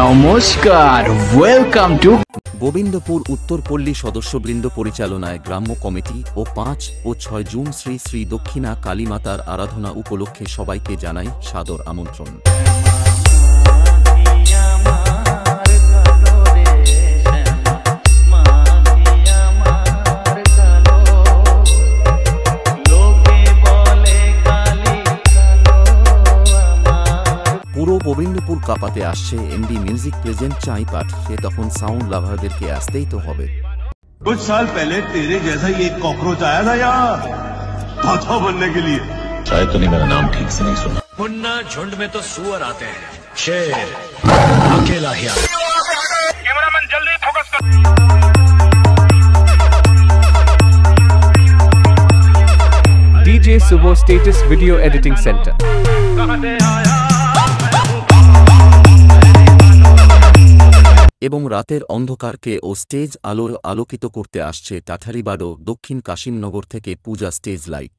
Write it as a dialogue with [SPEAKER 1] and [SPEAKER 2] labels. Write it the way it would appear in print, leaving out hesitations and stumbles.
[SPEAKER 1] নমস্কার, welcome to
[SPEAKER 2] Gobindapur Uttarpalli সদস্যবৃন্দ পরিচালনায় গ্রাম্য কমিটি ও ৫ ও ৬ জুন শ্রী শ্রী দক্ষিণা কালীমাতার আরাধনা উপলক্ষে সবাইকে জানাই সাদর আমন্ত্রণ। পুরো গোবিন্দপুর কাঁপাতে আসছে এমডি মিউজিক প্রেজেন্ট চাই পাঠ, সে তখন সাউন্ড লাভারদেরকে আসতেই তো হবে।
[SPEAKER 3] कुछ साल पहले तेरे जैसा ही एक कॉकरोच आया था यहाँ हाथों बनने के लिए।
[SPEAKER 4] शायद तूने मेरा नाम ठीक से नहीं सुना।
[SPEAKER 5] मुन्ना, झुंड में तो सुअर आते हैं, शेर अकेला ही आता है। कैमरामैन जल्दी फोकस कर।
[SPEAKER 6] DJ Subo Status Video Editing Center।
[SPEAKER 2] এবং রাতের অন্ধকারকে ও স্টেজ আলোর আলোকিত করতে আসছে টাঠারিবাড়ো দক্ষিণ কাশিমনগর থেকে পূজা স্টেজ লাইট।